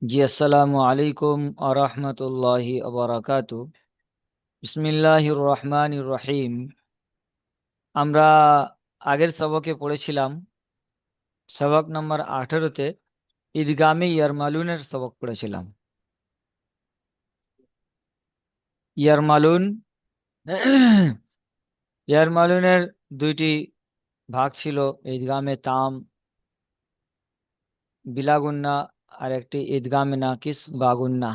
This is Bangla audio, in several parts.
জি আসসালামু আলাইকুম আ রহমতুল্লাহি আবরাকাতু। বিসমিল্লাহির রহমানির রহিম। আমরা আগের সবকে পড়েছিলাম সবক নম্বর 18-তে ঈদগামে ইয়ারমালুনের সবক পড়েছিলাম। ইয়ারমালুন ইয়ারমালুনের দুইটি ভাগ ছিল, ঈদগামে তাম বিলাগুন্না আর একটি ঈদগামে নাকিস বাগুন্না।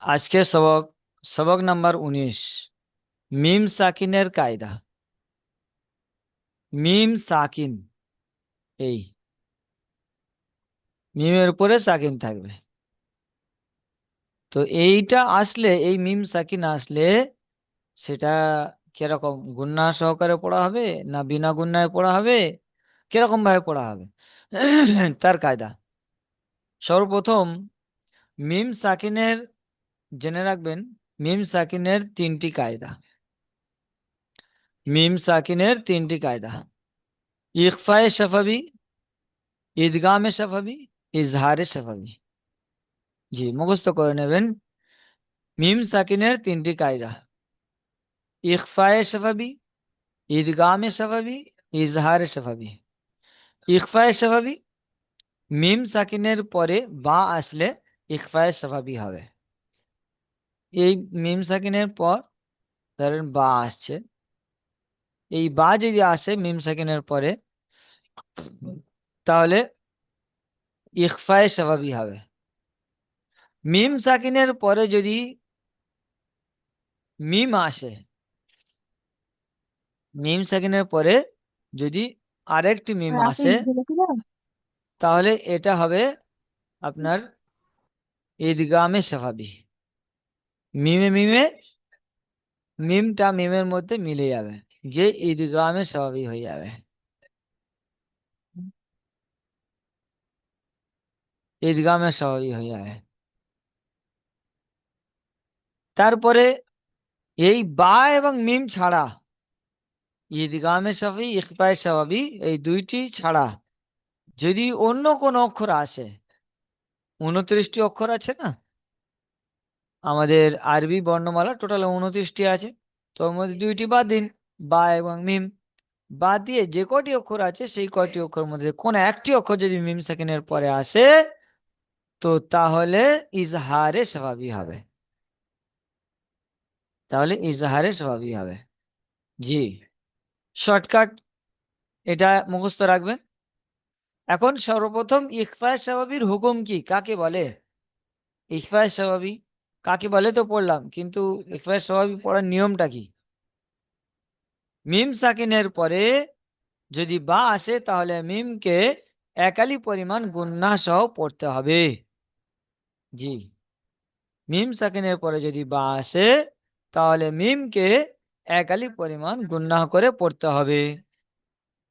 আজকে সবক সবক নম্বর 19, মিম সাকিনের কায়দা। মিম সাকিন, এই মিমের উপরে সাকিন থাকবে। তো এইটা আসলে, এই মিম সাকিন আসলে সেটা কিরকম গুন্না সহকারে পড়া হবে না বিনা গুন্নায় পড়া হবে, কিরকম ভাবে পড়া হবে তার কায়দা। সর্বপ্রথম মিম সাকিনের জেনে রাখবেন, মিম সাকিনের তিনটি কায়দা। মিম সাকিনের তিনটি কায়দা: ইখফায়ে শফবি, ঈদগামে শফবি, ইজহারে শফবি। জি, মুখস্থ করে নেবেন। মিম সাকিনের তিনটি কায়দা: ইখফায়ে শফবি, ঈদগামে শফবি, ইজহারে শফবি। ইখফায়ে শফবি, মিম সাকিনের পরে বা আসলে ইখফায়ে শফবি হবে। এই মিম সাকিনের পর ধরেন বা আসছে, এই বা যদি আসে মিম সাকিনের পরে, তাহলে ইখফায়ে শফবি হবে। মিম সাকিনের পরে যদি মিম আসে, মিম সাকিনের পরে যদি আরেকটি মিম আসে, তাহলে এটা হবে আপনার ঈদগামে শফবি। মিমে মিমে, মিমটা মিমের মধ্যে মিলে যাবে, যে ঈদগামে শফবি হয়ে যাবে। ঈদগামে শফবি হয়ে যাবে। তারপরে এই বা এবং মিম ছাড়া, ঈদগামে শফবি ইখফায়ে শফবি এই দুইটি ছাড়া যদি অন্য কোন অক্ষর আসে, 29টি অক্ষর আছে না আমাদের আরবি বর্ণমালা, টোটাল 29টি আছে। তো ওর মধ্যে দুইটি বাদ দিন, বা এবং মিম। বাদ দিয়ে যে কটি অক্ষর আছে সেই কটি অক্ষর মধ্যে কোন একটি অক্ষর যদি মিম সেকেন্ডের পরে আসে, তো তাহলে ইজহারে স্বাভাবিক হবে। তাহলে ইজহারে স্বাভাবিক হবে। জি, শর্টকাট এটা মুখস্থ রাখবেন। এখন সর্বপ্রথম ইখফায়ে স্বাভাবিক হুকুম কি, কাকে বলে? ইখফায়ে স্বাভাবিক কাকে বলে তো পড়লাম, কিন্তু ইখফায়ে স্বাভাবিক পড়ার নিয়মটা কি? মিম সাকিনের পরে যদি বা আসে তাহলে মিমকে একালি পরিমাণ গুন্না সহ পড়তে হবে। জি, মিম সাকিনের পরে যদি বা আসে তাহলে মিমকে একালি পরিমাণ গুন্না করে পড়তে হবে।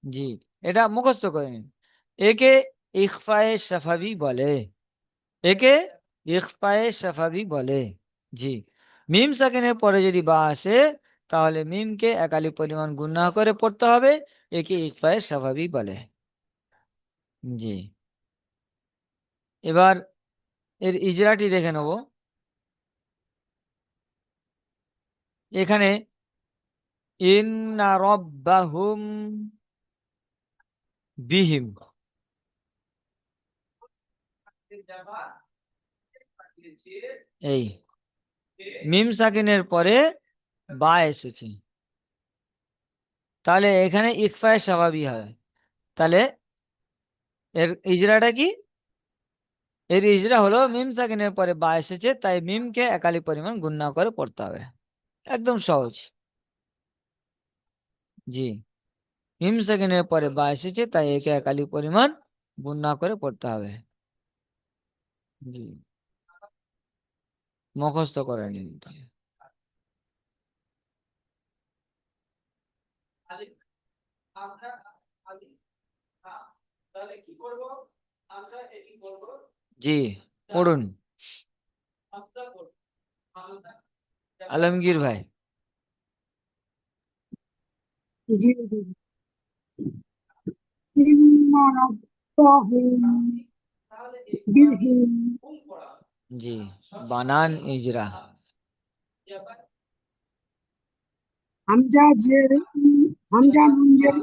জি, এটা মুখস্থ করে নিন। একে ইখফায়ে শফবি বলে, একে ইখফায়ে শফবি বলে। জি, মিম সাকিনের পরে যদি বা আসে তাহলে মিমকে একালি পরিমাণ গুন্না করে পড়তে হবে, একে ইখফায়ে শফবি বলে। জি, এবার এর ইজরাটি দেখে নেব। এখানে ইন্না রব্বাহুম বিহিম, এই মিম সাকিনের পরে বা এসেছে, তাহলে এখানে ইকফায়ে স্বাভাবিক হবে। তাহলে এর ইজরাটা কি? এর ইজরা হলো মিম সাকিনের পরে বা এসেছে, তাই মিমকে একালি পরিমাণ গুণনা করে পড়তে হবে। একদম সহজ। জি, মিম সেকেন্ডের পরে বা এসেছে তাই একে একালি পরিমাণ গুণনা করে পড়তে হবে। জি, মুখস্থ করে নিন। জি, পড়ুন আলমগীর ভাই। জি জি। إن ربهم বিহীন জি, বানান ইজরা। হামজা জের হামজা নুন জের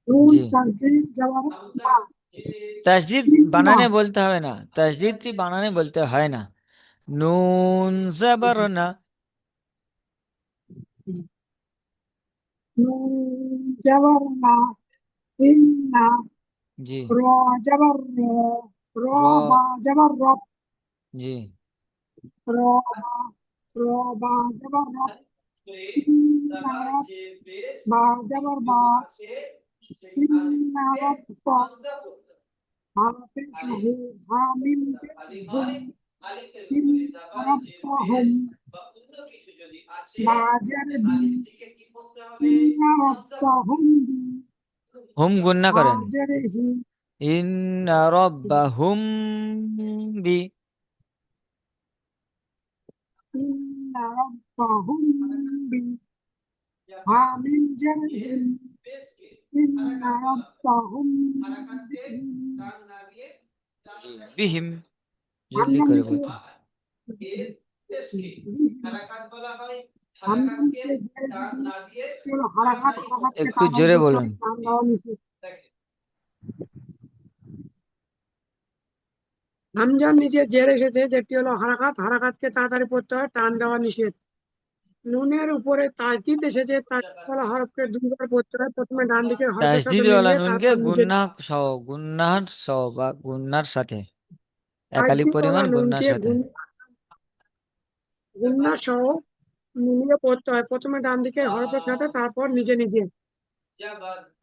নুন জি, তাসদীদ জবর না তাসদিদ ইন্না বানানে বলতে হবে না, তাসদিদটি বানানে বলতে হয় না। নুন জবর না। নুন জবর না ইন্না জি, র জবর র র। বা জবর রব জি, র বা র বা জবর রব ইন্না রব বা জবর বা ইন্না রব হাফিজহু হামিম পেশহুম ইন্না রব্বাহুম মাজার বি ইন্না রব্বাহুম বি হুম গুন্না করেন। হাজারিহি ইন্না রব্বাহুম বি। ইন্না রব্বাহুম বি হামিম জারহিম ইন্না রব্বাহুম বিহিম জি, বিহিম। জলদি হামজা করে নিচে বলতে। বিহিম হামজা নিচে যে এসেছে এটি হলো হারাকাত হারাকাতকে একটু তাড়াতাড়ি জোরে করতে বলুন। হবে টান দেওয়া নিষেধ হামজার নিচে জের এসেছে যেটি হলো হারাকাত হারাকাতকে তাড়াতাড়ি পড়তে হয় টান দেওয়া নিষেধ নুনের উপরে তাসদিদ এসেছে তাসদিদ হরফকে দুইবার পড়তে হয় প্রথমে ডান দিকের হরফের সাথে তাসদিদ ওয়ালা মিলিয়ে নুনকে তারপর নিচে গুন্না সহ, গুন্নার সহ বা গুন্নার সাথে, একালি তাসদিদ ওয়ালা পরিমাণ গুন্নার নুনকে সাথে। গুন্না সহ মিলিয়ে পড়তে হয় প্রথমে ডান দিকের হরফের সাথে তারপর নিজে নিজে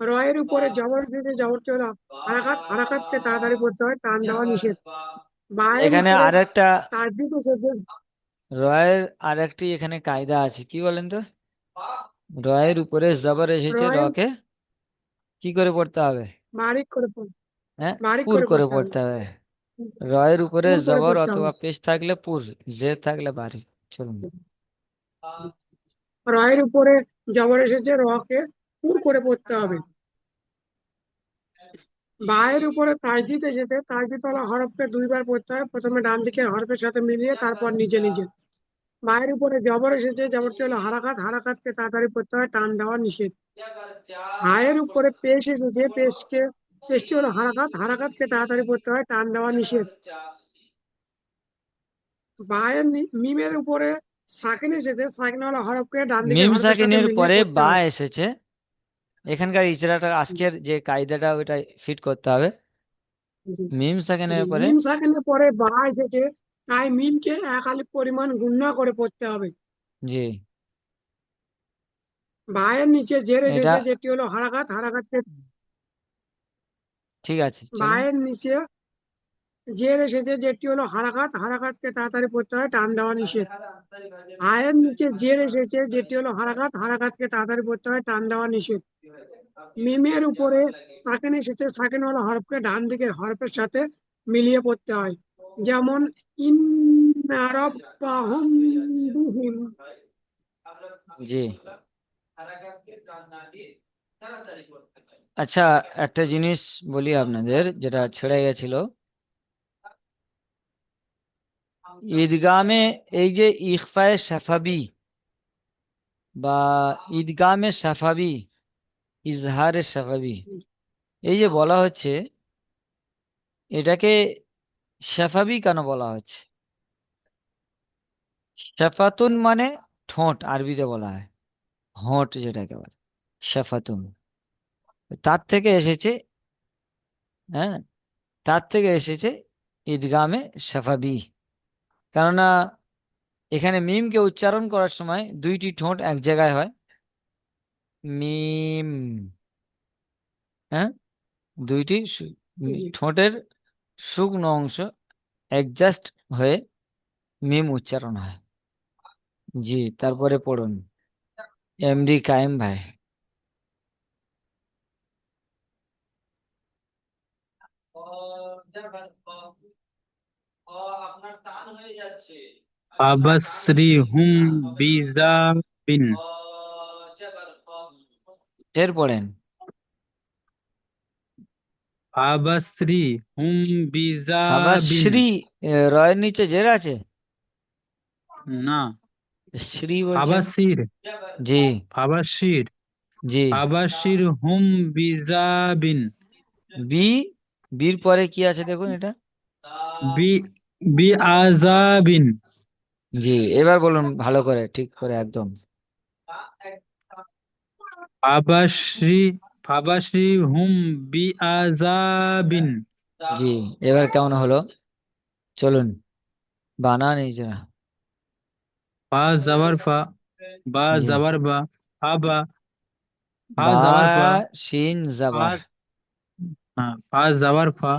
রয়ের উপরে জবর এসেছে জবরটি হলো হারাকাত হারাকাতকে তাড়াতাড়ি পড়তে হয় টান দেওয়া নিষেধ বায়ের এখানে উপরে আরেকটা তাসদিদ এসেছে রয়ের আরেকটি এখানে কায়দা আছে, কি বলেন তো? রয়ের উপরে জবর এসেছে, রয়ের রকে কি করে পড়তে হবে? বারিক করে হ্যাঁ, বারিক পুর করে করে পড়তে হবে পড়তে হবে। রয়ের উপরে পুর করে জবর পড়তে হবে অথবা পেশ থাকলে পুর, জে থাকলে বাড়ি। চলুন। রয়ের উপরে জবর এসেছে রকে পুর করে পড়তে হবে বায়ের উপরে তাসদিদ এসেছে তাসদিদ ওয়ালা হরফকে দুইবার পড়তে হয় প্রথমে ডান দিকের হরফের সাথে মিলিয়ে তারপর নিজে নিজে বায়ের উপরে জবর এসেছে জবরটি হলো হারাকাত হারাকাতকে তাড়াতাড়ি পড়তে হয় টান দেওয়া নিষেধ হায়ের উপরে পেশ এসেছে পেশটি হলো হারাকাত হারাকাতকে তাড়াতাড়ি পড়তে হয় টান দেওয়া নিষেধ মিমের উপরে সাকিন এসেছে সাকিন ওয়ালা হরফকে ডান দিকের মিম হরফের সাথে সাকিনের মিলিয়ে পরে পড়তে বা হয় এসেছে। এখানকার ইচরাটা আজকের যে কায়দাটা ওটা ফিট করতে হবে। জি মিম জি সাকিনের পরে। মিম সাকিনের পরে বা এসেছে তাই মিমকে এক আলিফ পরিমাণ গুণা করে পড়তে হবে জি, বায়ের নিচে জের এটা এসেছে যেটি হলো হারাকাত হারাকাতকে ঠিক আছে, চলুন। বায়ের নিচে জের এসেছে যেটি হলো হারাকাত হারাকাতকে তাড়াতাড়ি পড়তে হয় টান দেওয়া নিষেধ আয়ের নিচে জের এসেছে যেটি হলো হারাকাত হারাকাতকে তাড়াতাড়ি পড়তে হয় টান দেওয়া নিষেধ মিমের উপরে সাকিন এসেছে সাকিন হলো হরফকে ডান দিকের হরফের সাথে মিলিয়ে পড়তে হয় যেমন ইন্না রাব্বাহুম বিহিম জি, আচ্ছা, একটা জিনিস বলি আপনাদের, যেটা ছেড়ে গেছিল। ঈদগামে এই যে ইখফায়ে সাফাবি বা ঈদগামে সাফাবি, ইজহারে সাফাবি, এই যে বলা হচ্ছে, এটাকে সাফাবি কেন বলা হচ্ছে? শাফাতুন মানে ঠোঁট, আরবিতে বলা হয় হোঁট, যেটাকে বলে শাফাতুন। তার থেকে এসেছে, হ্যাঁ, তার থেকে এসেছে ঈদগামে সাফাবি। কেননা এখানে মিমকে উচ্চারণ করার সময় দুইটি ঠোঁট এক জায়গায় হয়। মিম, হ্যাঁ, দুইটি জি ঠোঁটের শুকনো অংশ অ্যাডজাস্ট হয়ে মিম উচ্চারণ হয়। জি, তারপরে পড়ুন। এমডি কায়েম ভাই। فبصرهم بعذاب ফের পড়েন। ফাবাশ্রী হুম বিজাবিন। ফাবাশ্রী, রয়ের নিচে জের আছে? না, শ্রী বলছেন। ফাবাসির, জি। ফাবাসির, জি। ফাবাসির হুম বিজাবিন। বি, বির পরে কি আছে দেখুন এটা। বি বিআযাবিন। জি, এবার বলুন ভালো করে, ঠিক করে একদম। ফাবাশ্রী, ফাবাশ্রী হুম বিআযাবিন। জি, এবার কেমন হলো? চলুন, বানান এই যে। ফা জাবার ফা, বা জি। জাবার বা, ফাবা, ফা বা, জাবার ফা, শিন ফা, জাবার। হ্যাঁ, ফা জাবার ফা,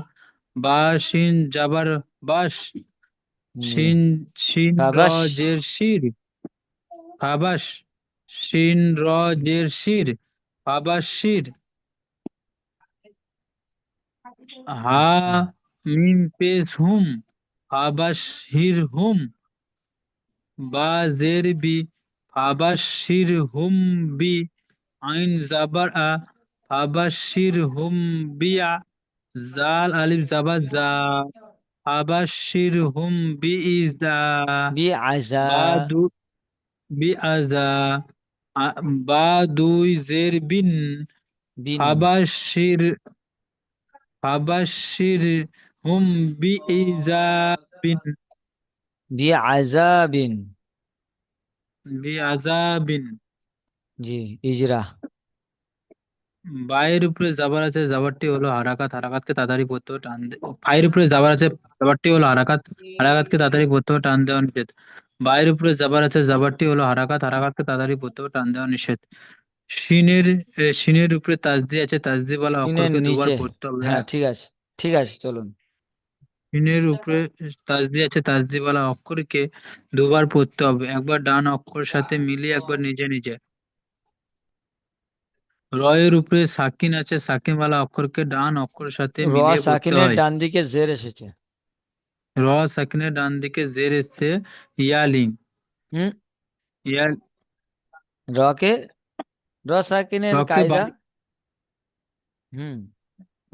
বা শিন জাবার বাস, জি। শিন, শিন র ফাবাস। জের শির, ফাবাস, শিন র জের শির, ফাবাশির। হা আচ্ছা। মিম পেশ হুম, ফাবাশির হুম, বা জের বি, ফাবাশির হুম বি, আইন জাবার আ, ফাবাশির হুম বিয়া, জাল আলিফ জাবার জা, ফাবাশির হুম বি ইজা, বি আজা। বা দু বি আজা, বা দুই জের বিন, বিন। ফাবাশির, ফাবাশির হুম বি ইজা বিন, বি আজাবিন। বি আজাবিন। জি। ইজরা। বায়ের উপরে জাবার আছে, জাবারটি হলো হারাকাত, হারাকাতকে তাড়াতাড়ি পড়তে হবে, টান ফায়ের উপরে জাবার আছে, জাবারটি হলো হারাকাত, হারাকাতকে তাড়াতাড়ি পড়তে হবে, টান দেওয়া নিষেধ। বায়ের উপরে জাবার আছে, জাবারটি হলো হারাকাত, হারাকাতকে তাড়াতাড়ি পড়তে হবে, টান দেওয়া নিষেধ। শিনের শিনের উপরে তাসদি আছে, তাসদি ওয়ালা সিনের অক্ষরকে দুবার নিচে। পড়তে হবে। হ্যাঁ, ঠিক আছে। ঠিক আছে, চলুন। শিনের উপরে তাসদি আছে, তাসদি ওয়ালা অক্ষরকে দুবার পড়তে হবে, একবার ডান অক্ষর সাথে মিলিয়ে, একবার নিজে নিজে। রয়ের উপরে সাকিন আছে, সাকিন ওয়ালা অক্ষরকে ডান অক্ষর সাথে র মিলিয়ে পড়তে সাকিনের হয়। ডান দিকে জের এসেছে। র সাকিনের ডান দিকে জের এসছে, ইয়ালিং, হুম। ইয়াল, রকে, র সাকিনের রকে কায়দা। বারিক, হুম।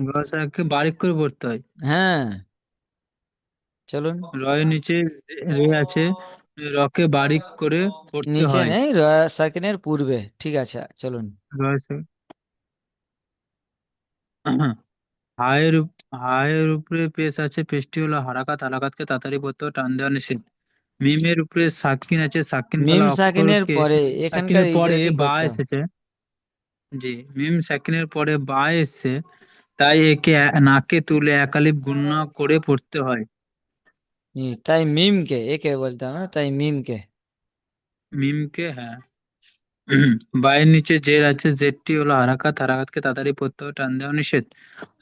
র সাকিনকে বারিক করে পড়তে হয়। হ্যাঁ, চলুন। রয়ের নিচে রে আছে, রকে বারিক করে পড়তে নিচে হয়। নেই, র সাকিনের পূর্বে, ঠিক আছে, চলুন। রয় হায়ের হায়ের উপরে পেশ আছে, পেশটি হলো হারাকাত, হারাকাতকে তাড়াতাড়ি পড়তে হবে, টান দেওয়া নিষেধ। মিমের উপরে সাকিন আছে, সাকিন মিম ওয়ালা সাকিনের অক্ষরকে, পরে এখানকার সাকিনের পরে ইজরাটি বা করতে হবে। এসেছে। জি, মিম সাকিনের পরে বা এসেছে, তাই একে নাকে তুলে একালিপ গুণনা করে পড়তে হয়। তাই মিমকে, একে বলতে হবে না, তাই মিমকে। মিমকে, হ্যাঁ। বায়ের নিচে জের আছে, জেরটি হলো হারাকাত, হারাকাতকে তাড়াতাড়ি পড়তে হবে, টান দেওয়া নিষেধ।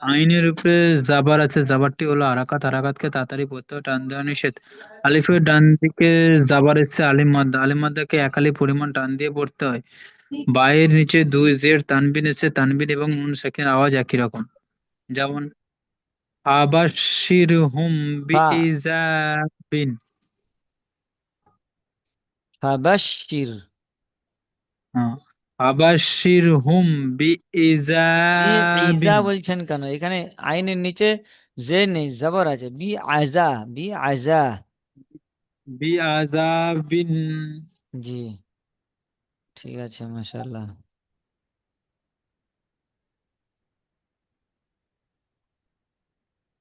আইনের উপরে জাবার আছে, জাবারটি হলো হারাকাত, হারাকাতকে তাড়াতাড়ি পড়তে হবে, টান দেওয়া নিষেধ। আলিফের ডান দিকে জাবার এসছে, আলিম মাদ্দা, আলিম মাদ্দাকে এক আলিফ পরিমাণ টান দিয়ে পড়তে হয়। বায়ের নিচে দুই জের তানবিন এসে, তানবিন এবং নুন সাকিনের আওয়াজ একই রকম। যেমন আবাশির হুম ফা, বিইজাবিন। ফাবাশির। হ্যাঁ, আবাশির হুম বি ইজা বিইজাবিন, বলছেন কেন? এখানে আইনের নিচে জে নেই, জবর আছে। বি আজা, বি আজা। বিআযাবিন। জি, ঠিক আছে, মাশাআল্লাহ।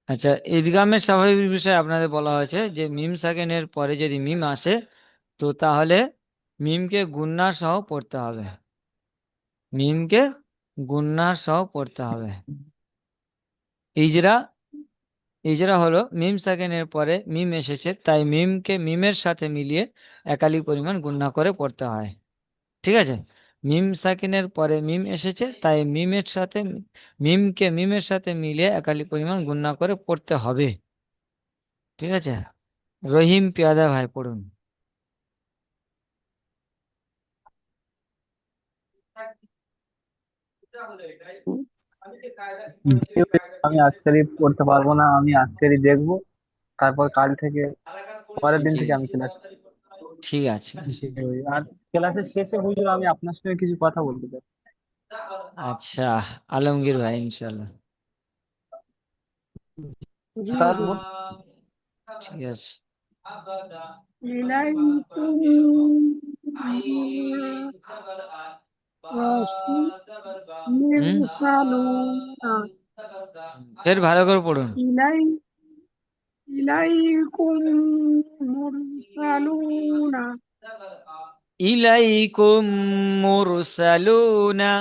আচ্ছা, ঈদগামের স্বাভাবিক বিষয়ে আপনাদের বলা হয়েছে যে মিম সাকিনের পরে যদি মিম আসে, তো তাহলে মিমকে গুন্না সহ পড়তে হবে। মিমকে গুন্না সহ পড়তে হবে। ইজরা, ইজরা হলো মিম সাকিনের পরে মিম এসেছে, তাই মিমকে মিমের সাথে মিলিয়ে একালি পরিমাণ গুণনা করে পড়তে হয়। ঠিক আছে। মিম সাকিনের পরে মিম এসেছে, তাই মিমের সাথে মিমকে মিমের সাথে মিলিয়ে একালি পরিমাণ গুণনা করে পড়তে হবে। ঠিক আছে। রহিম পেয়াদা ভাই পড়ুন। যেহেতু আমি আজকেরই পড়তে পারবো না, আমি আজকেরই দেখবো, তারপর কাল থেকে, পরের দিন জি, থেকে আমি ক্লাস ঠিক আছে। হই। আর ক্লাসের শেষে হুজুর আমি আপনার সঙ্গে কিছু কথা বলতে চাই। আচ্ছা, আলমগীর ভাই, ইনশাল্লাহ। জি তার হুজুর। মোট ঠিক আছে। ইলাইকুম হুম, মুরসালুনা ফের ভালো করে পড়ুন। ইলাই ইলাইকুম মুরসালুনা ইলাইকুম মুরসালুনা।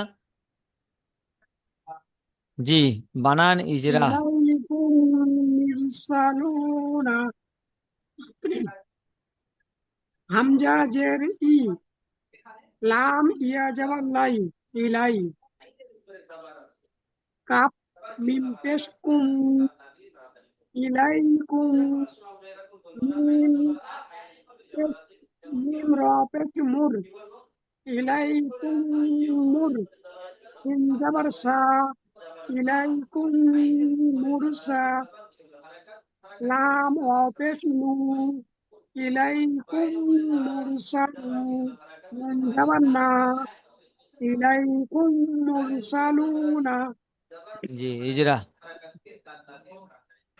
জি, বানান ইজরা। ইলাইকুম মুরসালুনা হামজা জের ই লাম ইয়া জাবার লাই ইলাই কাপ মিম পেশ কুম ইলাইকুম মিম পেশ মিম র পেশ মুর ইলাইকুম মুর সিন জাবার সা ইলাইকুম মুরসা লাম ও পেশ লু ইলাইকুম মুরসালু নুন জাবার না ইলাইকুম মুরসালুনা জি, ইজরা।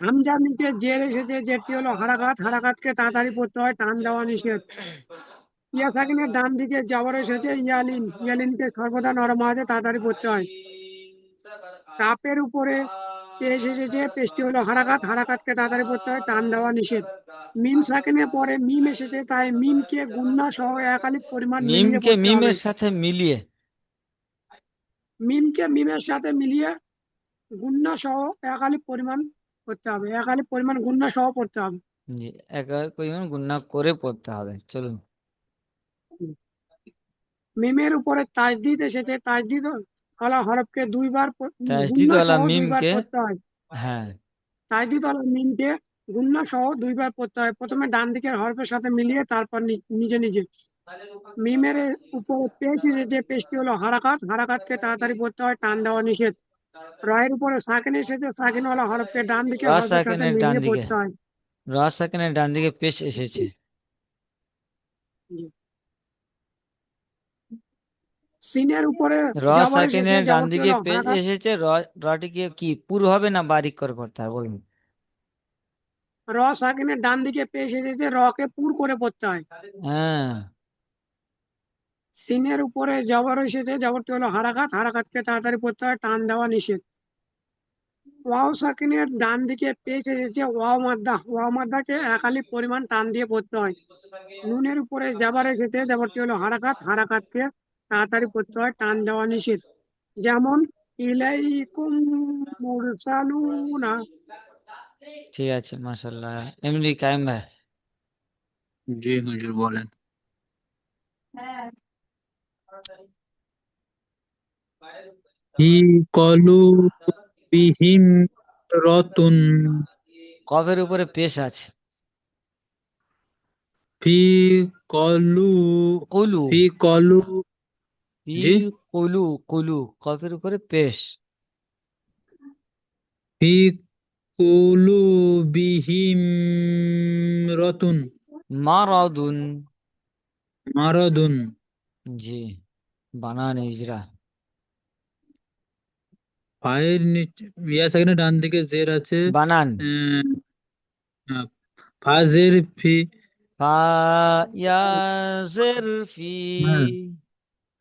হামজার নিচে জের এসেছে, জেরটি হলো হারাকাত, হারাকাতকে তাড়াতাড়ি পড়তে হয়, টান দেওয়া নিষেধ। ইয়া সাকিনের ডান দিকে জবর এসেছে, ইয়ালিন, ইয়ালিনকে সর্বদা নরম আওয়াজে তাড়াতাড়ি পড়তে হয়। কাপের উপরে পেশ এসেছে, পেশটি হলো হারাকাত, হারাকাতকে তাড়াতাড়ি পড়তে হয়, টান দেওয়া নিষেধ। মিম সাকিনের পরে মিম এসেছে, তাই মিমকে গুণনা সহ একালিক পরিমাণ মিলিয়ে মিমকে পড়তে হবে। মিমের সাথে মিলিয়ে। মিমকে মিমের সাথে মিলিয়ে গুণনা সহ একালিক পরিমাণ করতে হবে, একালিক পরিমাণ গুণনা সহ পড়তে হবে। জি, একার পরিমাণ গুণনা করে পড়তে হবে। চলুন। মিমের উপরে তাজদিদ এসেছে, তাজদিদ ওয়ালা হরফকে দুইবার তাসদিদ গুণনা ওয়ালা সহ দুইবার মিমকে। পড়তে হয়। হ্যাঁ। তাজদিদ ওয়ালা মিমকে গুণনা সহ দুইবার পড়তে হয়, প্রথমে ডান দিকের হরফের সাথে মিলিয়ে, তারপর নিজে নিজে। মিমের উপরে পেশ এসেছে, পেশটি হলো হারাকাত, হারাকাতকে তাড়াতাড়ি পড়তে হয়, টান দেওয়া নিষেধ। রয়ের উপরে সাকিন এসেছে, সাকিন ওয়ালা হরফকে ডান দিকের র হরফের সাথে সাকিনের ডান মিলিয়ে দিকে। পড়তে হয়। র সাকিনের ডান দিকে পেশ এসেছে। জি। সিনের উপরে র জবর এসেছে, সাকিনের ডান জবরটি দিকে হলো পেশ হারাকাত। এসেছে। রটিকে কি পুরো হবে না বারিক করে পড়তে হবে, বলুন। র সাকিনের ডান দিকে পেশ এসেছে, র কে পুর করে পড়তে হয়। হ্যাঁ। সিনের উপরে জবর এসেছে, জবরটি হলো হারাকাত, হারাকাতকে তাড়াতাড়ি পড়তে হয়, টান দেওয়া নিষেধ। ওয়াও সাকিনের ডান দিকে পেশ এসেছে, ওয়াও মাদ্দা, ওয়াও মাদ্দাকে একালি পরিমাণ টান দিয়ে পড়তে হয়। নুনের উপরে জবর এসেছে, জবরটি হলো হারাকাত, হারাকাতকে তাড়াতাড়ি পড়তে হয়, টান দেওয়া নিষেধ। যেমন ইলাইকুম মুরসালুনা। ঠিক আছে, মাশাল্লাহ। এমনি কায়েম ভাই। জি হুজুর বলেন। হি কলু বিহিম রতুন কফের উপরে পেশ আছে। ফি কলু কুলু। ফি কলু ফি জি কুলু। কুলু কফের উপরে পেশ। ফি কুলু বিহিম রতুন মারাদুন। মারাদুন। জি, বানান ইজরা। পায়ের নিচে ইয়া সেখানে ডান দিকে জের আছে। বানান। আহ, আহ, ফাজের ফি ফা ইয়াজের ফি। হ্যাঁ,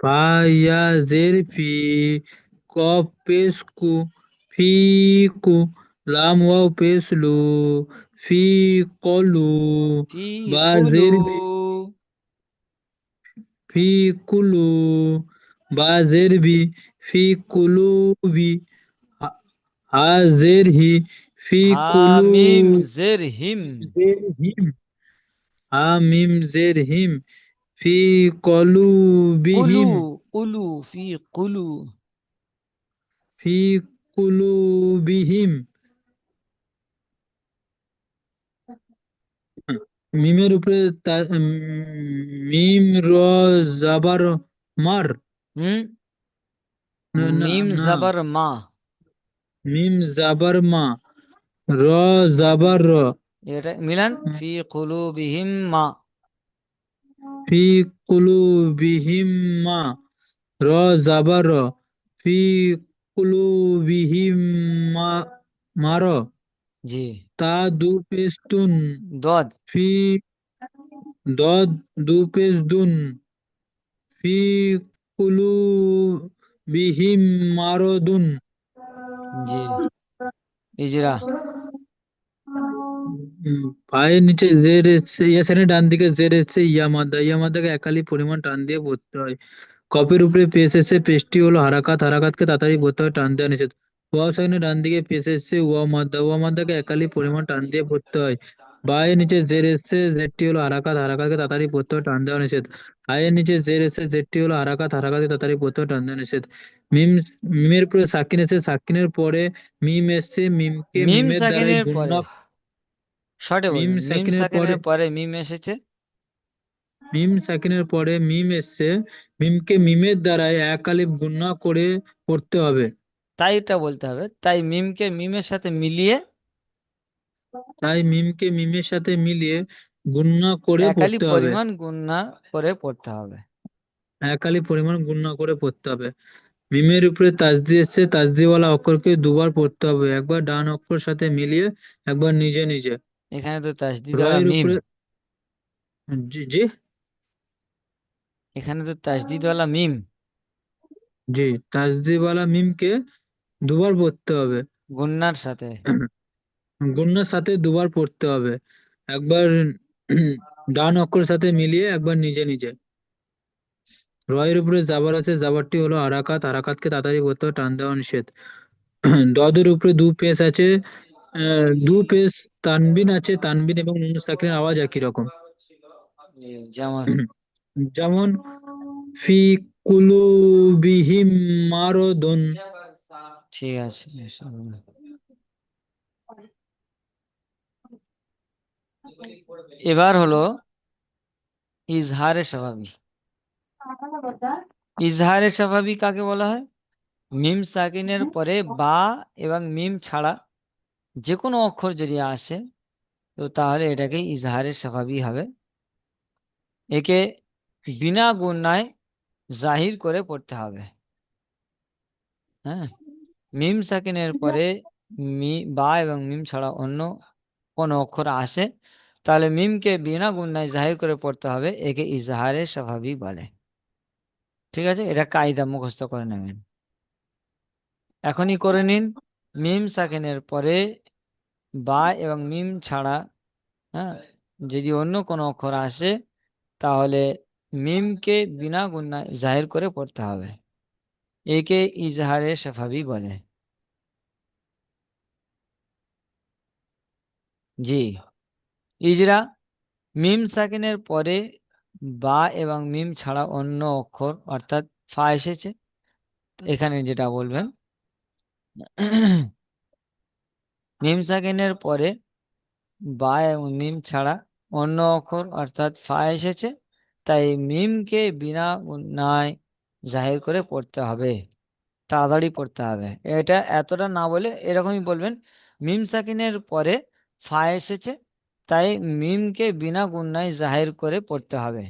ফা ইয়া জের ফি কফ পেশ কু ফি কু লাম ওয়াও পেশ লু ফি কলু ফি বা কুলু। জের ফি কুলু বা জের বি ফি কুলু বি হা জের হি ফি কুলু হামিম জের হিম। জের হিম হা মিম জের হিম ফি কলু কুলু। বিহিম কুলু ফি কুলু। ফি কুলু বিহিম। মিমের উপরে মিম র জাবার মার হুম। না না মিম না জাবার মা। মিম জাবার মা র জাবার র এটা মিলান। ফি কুলুবিহিম মা। ফি কুলু বিহিম মা র জাবার র ফি কুলু বিহিম মা মার জি। তা দু পেশ তুন, দদ। ফি দদ দু পেশ দুন, ফি কুলু বিহিম মারদুন। জি। ইজরা। পায়ের নিচে জের এসছে, ইয়াসেনের ডান দিকে জের এসছে, ইয়ামাদাকে একালি পরিমাণ টান দিয়ে পড়তে হয়। কপের উপরে পেশ এসে, পেশটি হলো হারাকাত, হারাকাতকে তাড়াতাড়ি পড়তে হয়, টান দেওয়া নিষেধ। ওয়াও সেখানে ডান দিকে পেশ এসছে, ওয়া মাদ্দাকে একালি পরিমাণ টান দিয়ে পড়তে হয়। বায়ের নিচে জের এসছে, জেরটি হলো হারাকাত, হারাকাতকে তাড়াতাড়ি পড়তে হয়, টান দেওয়া নিষেধ। আয়ের নিচে জের এসছে, জেরটি হলো হারাকাত, হারাকাতকে তাড়াতাড়ি পড়তে হয়, টান দেওয়া নিষেধ। মিম মিমের উপরে সাকিন এসে, সাকিনের পরে মিম এসছে, মিমকে মিম মিমের দ্বারাই সাকিনের পরে, গুণনা। শর্টে মিম বলবেন, মিম সাকিনের পরে সাকিনের পরে মিম এসেছে। মিম সাকিনের পরে মিম এসছে, মিমকে মিমের দ্বারাই এক আলিফ গুণনা করে পড়তে হবে। তাই এটা বলতে হবে, তাই মিমকে মিমের সাথে মিলিয়ে তাই মিমকে মিমের সাথে মিলিয়ে গুণনা করে একালি পড়তে হবে। পরিমাণ গুণনা করে পড়তে হবে। এক আলিফ পরিমাণ গুণনা করে পড়তে হবে। মিমের উপরে তাসদি এসছে, তাসদিওয়ালা অক্ষরকে দুবার পড়তে হবে, একবার ডান অক্ষর সাথে মিলিয়ে, একবার নিজে নিজে। এখানে তো তাসদিদ ওয়ালা রয়ের মিম, উপরে জি জি এখানে তো তাসদিদ ওয়ালা মিম জি তাসদিওয়ালা মিমকে দুবার পড়তে হবে। গুণনার সাথে। গুণনার সাথে দুবার পড়তে হবে, একবার ডান অক্ষরের সাথে মিলিয়ে, একবার নিজে নিজে। রয়ের উপরে জাবার আছে, জাবারটি হলো হারাকাত, হারাকাতকে তাড়াতাড়ি পড়তে হবে, টান দেওয়া নিষেধ। দদের উপরে দু পেশ আছে, দু পেশ তানবিন আছে, তানবিন এবং নুন সাকিনের আওয়াজ একই রকম। যেমন যেমন ফি কুলুবিহিম মারদুন। ঠিক আছে, এবার হলো ইজহারে স্বাভাবিক। ইজহারে স্বাভাবিক কাকে বলা হয়? মিম সাকিনের পরে বা এবং মিম ছাড়া যে কোনো অক্ষর যদি আসে, তো তাহলে এটাকে ইজহারে স্বাভাবিক হবে। একে বিনা গুণনায় জাহির করে পড়তে হবে। হ্যাঁ, মিম সাকিনের পরে বা এবং মিম ছাড়া অন্য কোন অক্ষর আসে, তাহলে মিমকে বিনা গুণনায় জাহির করে পড়তে হবে, একে ইজহারে স্বাভাবিক বলে। ঠিক আছে, এটা কায়দা মুখস্থ করে নেবেন, এখনই করে নিন। মিম সাকিনের পরে বা এবং মিম ছাড়া, হ্যাঁ, যদি অন্য কোনো অক্ষর আসে, তাহলে মিমকে বিনা গুণনায় জাহির করে পড়তে হবে, একে ইজহারে স্বাভাবিক বলে। জি। ইজরা, মিম সাকিনের পরে বা এবং মিম ছাড়া অন্য অক্ষর অর্থাৎ ফা এসেছে, তো এখানে যেটা বলবেন মিম সাকিনের পরে বা এবং মিম ছাড়া অন্য অক্ষর অর্থাৎ ফা এসেছে, তাই মিমকে বিনা গুণনায় জাহির করে পড়তে হবে, তাড়াতাড়ি পড়তে হবে। এটা এতটা না বলে এরকমই বলবেন, মিম সাকিনের পরে ফা এসেছে, তাই মিমকে বিনা গুণনায় জাহির করে পড়তে হবে,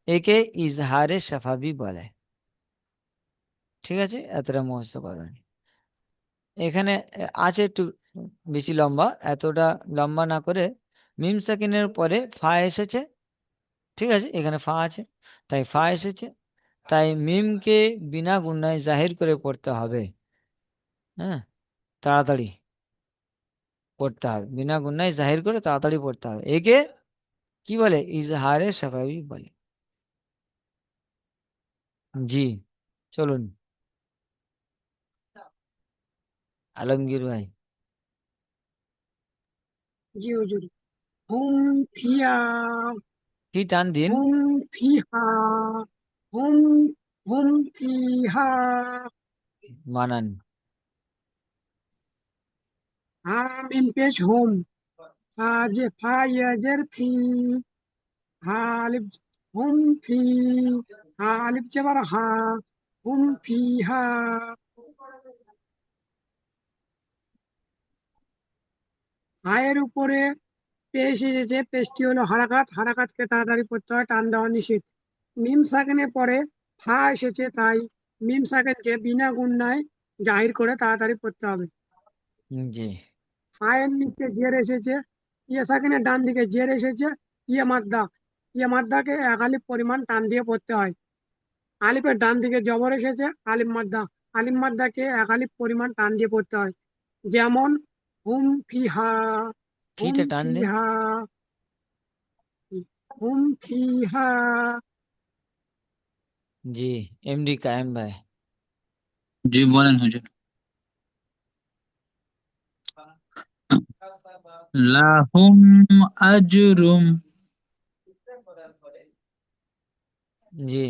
একে ইজহারে শাফাবি বলে। ঠিক আছে, এতটা মুখস্থ করবেন। এখানে আছে একটু বেশি লম্বা, এতটা লম্বা না করে, মিম সাকিনের পরে ফা এসেছে, ঠিক আছে, এখানে ফা আছে, তাই ফা এসেছে, তাই মিমকে বিনা গুণনায় জাহির করে পড়তে হবে। হ্যাঁ, তাড়াতাড়ি পড়তে হবে, বিনা গুণনায় জাহির করে তাড়াতাড়ি পড়তে হবে, একে কি বলে? ইজহারে শাফাবি বলে। জি, চলুন আলমগীর ভাই। জি হুজুর। হুম ফিয়া, কি টান দিন। হুম ফিহা, হুম হুম ফিহা। বানান। হামিম পেশ হুম, ফাজের ফি, হালিফ হুম ফি, হালিফ জবর হা, হুম ফিহা। হায়ের উপরে পেশ এসেছে, পেশটি হলো হারাকাত, হারাকাতকে তাড়াতাড়ি পড়তে হয়, টান দেওয়া নিষেধ। মিম সাকিনের পরে ফা এসেছে, তাই মিম সাকিনকে বিনা গুণনায় জাহির করে তাড়াতাড়ি পড়তে হবে। জি। আয়ের নিচে জের এসেছে, ইয়ে সাকিনের ডান দিকে জের এসেছে, ইয়ে মাদ্দাকে এক আলিফ পরিমাণ টান দিয়ে পড়তে হয়। আলিফের ডান দিকে জবর এসেছে, আলিফ মাদ্দাকে এক আলিফ পরিমাণ টান দিয়ে পড়তে হয়। যেমন হুম ফিহা, হুম ফিটা টান দিন। ফিহা, হুম ফিহা। জি, এমডি কায়েম ভাই। জি বলেন হুজুর। লাহুম আজরুম। জি,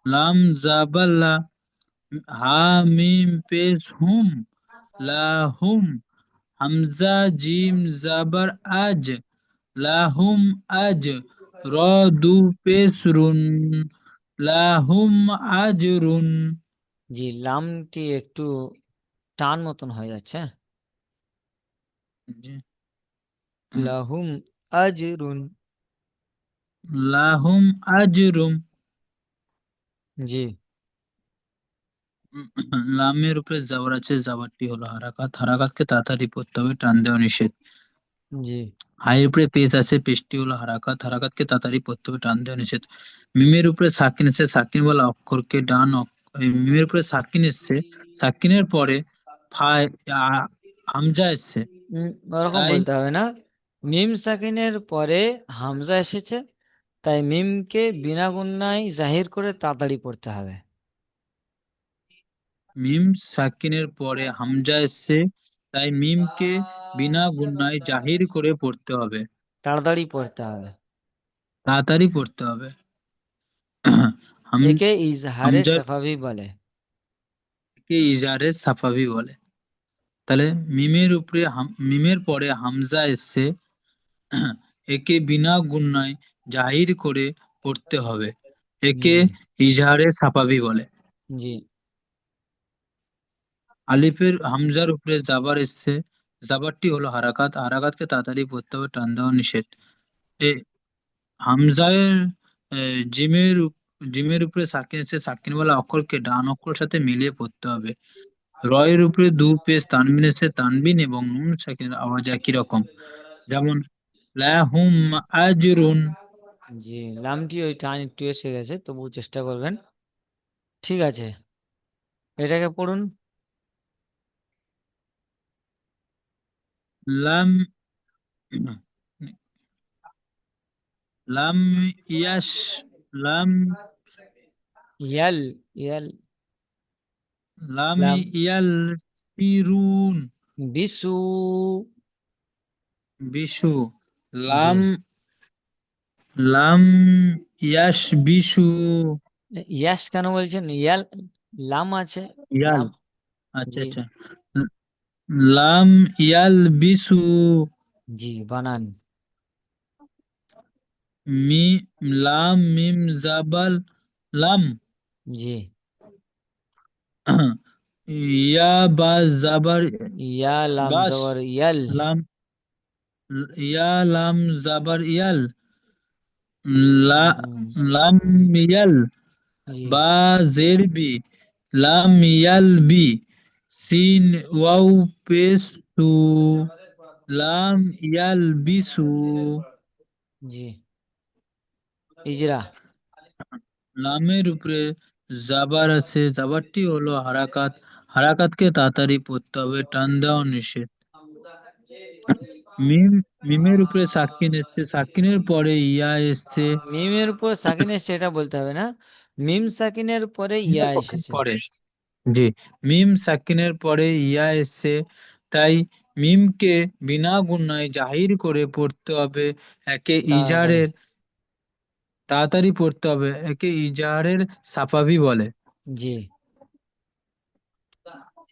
লাম জাবাল্লা, হা মিম পেশ হুম, লাহুম, হামজা জিম জাবার আজ, লাহুম আজ, র দু পেশ রুন, লাহুম আজরুন। জি, লামটি একটু টান মতন হয়ে যাচ্ছে। জি। লাহুম আজরুন। লাহুম আজরুম। জি, লামের উপরে জাবার আছে, জাবারটি হলো হারাকাত, হারাকাতকে তাড়াতাড়ি পড়তে হবে, টান দেওয়া নিষেধ। জি, হায়ের উপরে পেশ আছে, পেশটি হলো হারাকাত, হারাকাতকে তাড়াতাড়ি পড়তে হবে, টান দেওয়া নিষেধ। মিমের উপরে সাকিন আছে, সাকিন বলা অক্ষরকে এই মিমের উপরে সাকিন এসছে, সাকিনের পরে ফায় হামজা এসছে, ওরকম তাই বলতে হবে না। মিম সাকিনের পরে হামজা এসেছে, তাই মিমকে বিনা গুণায় জাহির করে তাড়াতাড়ি পড়তে হবে। মিম সাকিনের পরে হামজা এসছে, তাই মিমকে বিনা গুণায় জাহির করে পড়তে হবে, তাড়াতাড়ি পড়তে হবে। তাড়াতাড়ি পড়তে হবে। একে ইজহারে হামজা সাফাভি বলে। কে ইজারে সাফাভি বলে। তাহলে মিমের উপরে মিমের পরে হামজা এসছে, একে বিনা গুণায় জাহির করে পড়তে হবে, একে জি, ইজহারে সাফাভি বলে। জি, আলিফের হামজার উপরে জাবার এসছে, জাবারটি হলো হারাকাত, হারাকাতকে তাড়াতাড়ি পড়তে হবে, টান দেওয়া নিষেধ। এ হামজায়ের জিমের উপরে সাকিন এসছে, সাকিন ওয়ালা অক্ষরকে ডান অক্ষরের সাথে মিলিয়ে পড়তে হবে। রয়ের উপরে দু পেশ তানবিন এসছে, তানবিন এবং নুন সাকিনের আওয়াজ একই রকম। যেমন লাহুম আজরুন। জি, লামটি ওই টান একটু এসে গেছে, তবু চেষ্টা করবেন। ঠিক আছে, এটাকে পড়ুন। লাম লাম ইয়াশ লাম ইয়াল, ইয়াল, লাম লাম, ইয়াল শিরুন। বিশু। বিশু। জি, লাম লাম ইয়াশ বিশু। ইয়াস কেন বলছেন? ইয়াল, লাম আছে। ইয়াল, লাম। আচ্ছা জি, আচ্ছা। লাম ইয়াল বিশু। জি, বানান। মি লাম মিম জাবাল লাম। জি, ইয়া বা জাবার ইয়া লাম বাস। জবর ইয়াল। লাম ইয়া লাম জাবার ইয়াল, লা হুম, লাম ইয়াল, জি, বা জের বি, লাম ইয়াল বি, সিন ওয়াও পেশ সু, লাম ইয়াল বিসু। জি, ইজরা। লামের উপরে জাবার আছে, জাবারটি হলো হারাকাত, হারাকাতকে তাড়াতাড়ি পড়তে হবে, টান দেওয়া নিষেধ। মিম মিমের উপরে সাকিন এসছে, সাকিনের পরে ইয়া এসছে, মিমের উপর সাকিন এসেছে এটা বলতে হবে না। মিম সাকিনের পরে ইয়া এসেছে। পরে জি, মিম সাকিনের পরে ইয়া এসছে, তাই মিমকে বিনা গুণায় জাহির করে পড়তে হবে, একে তাড়াতাড়ি। ইজারের তাড়াতাড়ি পড়তে হবে, একে ইজারের সাফাভি বলে। জি,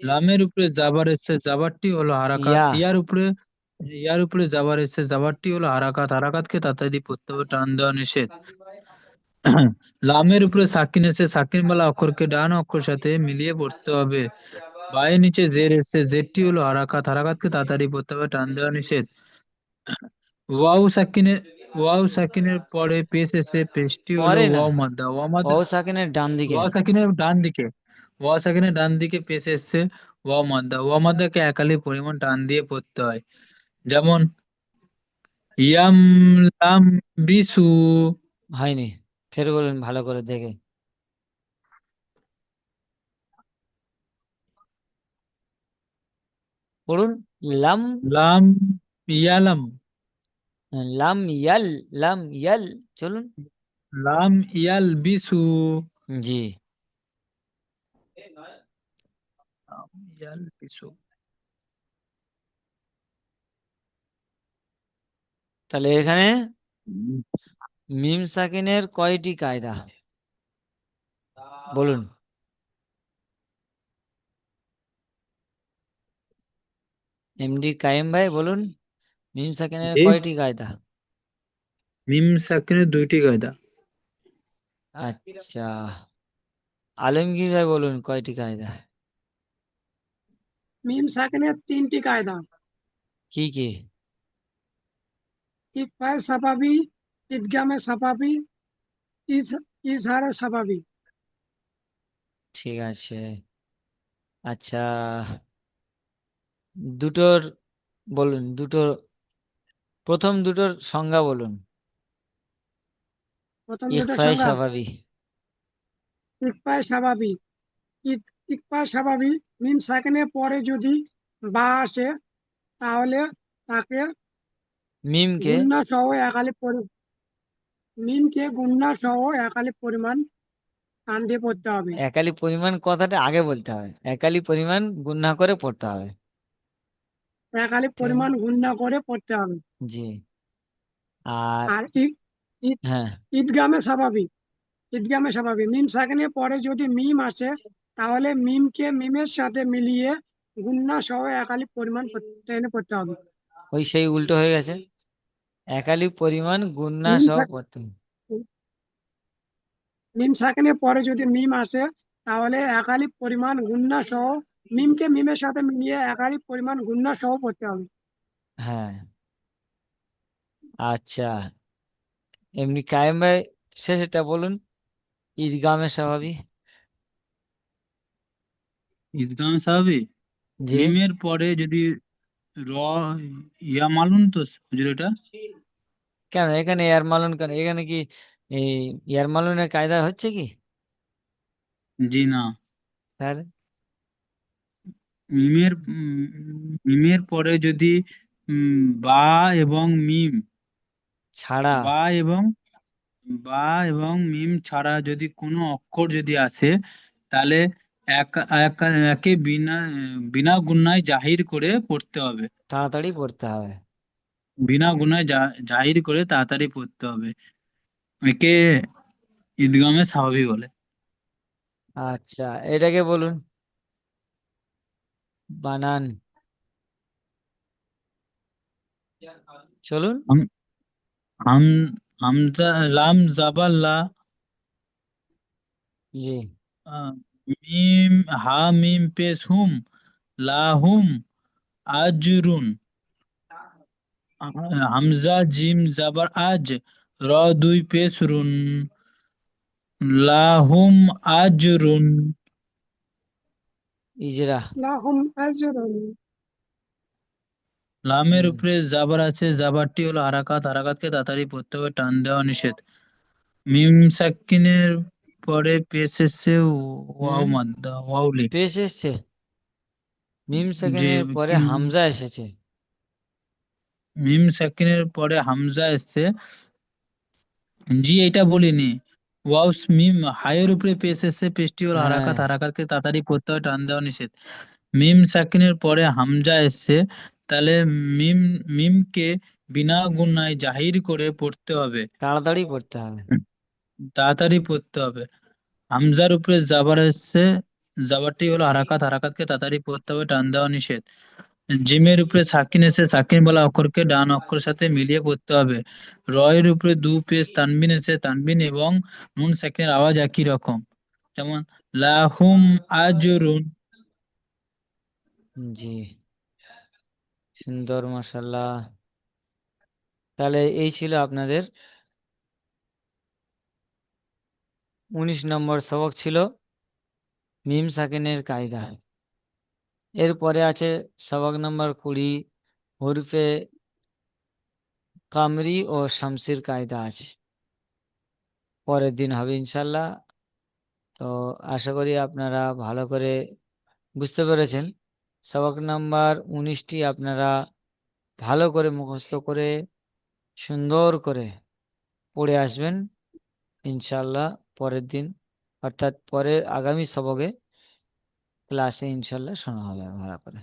লামের উপরে জাবার এসছে, জাবারটি হলো হারাকাত, ইয়া। ইয়ার উপরে জাবার এসছে, জাবারটি হলো হারাকাত, হারাকাতকে তাড়াতাড়ি পড়তে হবে, টান দেওয়া নিষেধ। লামের উপরে সাকিন এসে, সাকিন বালা অক্ষরকে ডান অক্ষর সাথে মিলিয়ে পড়তে হবে। বায়ের নিচে জের এসছে, জেরটি হলো হারাকাত, হারাকাতকে তাড়াতাড়ি পড়তে হবে, টান দেওয়া নিষেধ। ওয়াও সাকিনের ওয়াও সাকিনের পরে পেশ এসে, পেশটি হলো পরে না, ওয়াও মাদ্দা, ও সাকিনের ডান দিকে। ওয়াও সাকিনের ডান দিকে, ওয়াও সাকিনের ডান দিকে পেশ এসছে, ওয়াও মাদ্দাকে একালি পরিমাণ টান দিয়ে পড়তে হয়। যেমন ইয়াম লাম বিসু। হয়নি, ফের বলুন ভালো করে দেখে। পড়ুন। লাম, লাম ইয়ালাম। লাম ইয়াল, লাম ইয়াল। চলুন। লাম ইয়াল বিসু। জি। লাম ইয়াল বিসু। তাহলে এখানে মিম সাকিনের কয়টি কায়দা বলুন? এমডি কায়েম ভাই বলুন, মিম সাকিনের জি, কয়টি কায়দা? মিম সাকিনের 2টি কায়দা। আচ্ছা, আলমগীর ভাই বলুন কয়টি কায়দা? মিম সাকিনের 3টি কায়দা। কি কি? ইকফায়ে সাফাবি, ইদগামে সাফাবি, ইজহারে সাফাবি। ঠিক আছে। আচ্ছা, দুটোর বলুন, প্রথম দুটোর সংজ্ঞা বলুন। প্রথম দুটোর ইখফায়ে সংজ্ঞা: স্বাভাবিক। ইকফায়ে স্বাভাবিক। ইকফায়ে স্বাভাবিক মিম সাকিনের পরে যদি বা আসে, তাহলে তাকে মিমকে গুণনা সহ মিমকে গুণনা সহ একালি পরিমাণ টান দিয়ে পড়তে হবে। একালি পরিমাণ কথাটা আগে বলতে হবে, একালি পরিমাণ গুণনা করে পড়তে হবে। একালি ঠিক আছে? পরিমাণ গুণনা করে পড়তে হবে। জি। আর আর হ্যাঁ, ঈদগামে স্বাভাবিক। ঈদগামে স্বাভাবিক মিম সাকিনের পরে যদি মিম আসে, তাহলে মিমকে মিমের সাথে মিলিয়ে গুণনা সহ একালি পরিমাণ টেনে পড়তে হবে। ওই সেই উল্টো হয়ে গেছে, একালি পরিমাণ গুণনা মিম সহ সা- পড়তে হবে। মিম সাকিনের পরে যদি মিম আসে, তাহলে একালি পরিমাণ গুণনা সহ মিমকে মিমের সাথে মিলিয়ে একালি পরিমাণ গুণনা সহ পড়তে হবে। হ্যাঁ। আচ্ছা, এমনি কায়েম ভাই শেষেরটা বলুন, ঈদগামে স্বাভাবিক। ঈদগাম সাহাবি জি। মিমের পরে যদি র ইয়া মালুন তো হুজুর এটা। কেন এখানে এয়ার মালুন, কেন এখানে কি এই এয়ার মালুনের কায়দা হচ্ছে কি? জি না, তাহলে মিমের পরে যদি বা এবং মিম ছাড়া বা এবং বা এবং মিম ছাড়া যদি কোনো অক্ষর যদি আসে, তাহলে এক এক একে বিনা বিনা গুণায় জাহির করে পড়তে হবে। তাড়াতাড়ি পড়তে হবে। বিনা গুণায় জাহির করে তাড়াতাড়ি পড়তে হবে। একে ঈদগামে স্বাভাবিক বলে। আচ্ছা, এটাকে বলুন বানান। চলুন। হাম হাম হামজা লাম জাবার লা। জি। আহ, মিম হা মিম পেশ হুম লাহুম আজরুন। হামজা জিম জাবার আজ র দুই পেশ রুন লাহুম আজরুন। ইজরা। লাহুম আজরুন। লামের হুম। উপরে জাবার আছে, জাবারটি হলো হারাকাত, হারাকাতকে তাড়াতাড়ি পড়তে হবে, টান দেওয়া নিষেধ। মিম সাক্কিনের পরে পেশ এসছে ওয়াও হুম। মাদ্দা ওয়াউলি। পেশ এসছে, মিম যে সেকেন্ডের পরে হামজা এসেছে। মিম সাক্কিনের পরে হামজা এসছে। জি এটা বলিনি। ওয়াও মিম হায়ের উপরে পেশ এসছে, পেশটি হলো হ্যাঁ, হারাকাত, হারাকাতকে তাড়াতাড়ি পড়তে হয়, টান দেওয়া নিষেধ। মিম সাকিনের পরে হামজা এসছে, তাহলে মিম মিমকে বিনা গুণায় জাহির করে পড়তে হবে, তাড়াতাড়ি পড়তে হবে। তাড়াতাড়ি পড়তে হবে। হামজার উপরে জাবার এসছে, জাবারটি হলো হারাকাত, হারাকাতকে তাড়াতাড়ি পড়তে হবে, টান দেওয়া নিষেধ। জিমের উপরে সাকিন এসে, সাকিন বলা অক্ষরকে ডান অক্ষরের সাথে মিলিয়ে পড়তে হবে। রয়ের উপরে দু পেশ তানবিন এসে, তানবিন এবং নুন সাকিনের আওয়াজ একই রকম, যেমন লাহুম আজরুন। জি, সুন্দর, মাশাল্লাহ। তাহলে এই ছিল আপনাদের 19 নম্বর সবক, ছিল মিম সাকিনের কায়দা। এরপরে আছে সবক নম্বর 20, হরফে কামরি ও শামসির কায়দা আছে, পরের দিন হবে ইনশাল্লাহ। তো আশা করি আপনারা ভালো করে বুঝতে পেরেছেন। সবক নাম্বার 19টি আপনারা ভালো করে মুখস্থ করে সুন্দর করে পড়ে আসবেন ইনশাল্লাহ। পরের দিন অর্থাৎ পরের আগামী সবকে ক্লাসে ইনশাল্লাহ শোনা হবে ভালো করে।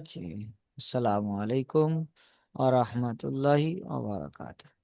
জি, আসসালামু আলাইকুম ওয়া রাহমাতুল্লাহি ওয়া বারাকাতুহু।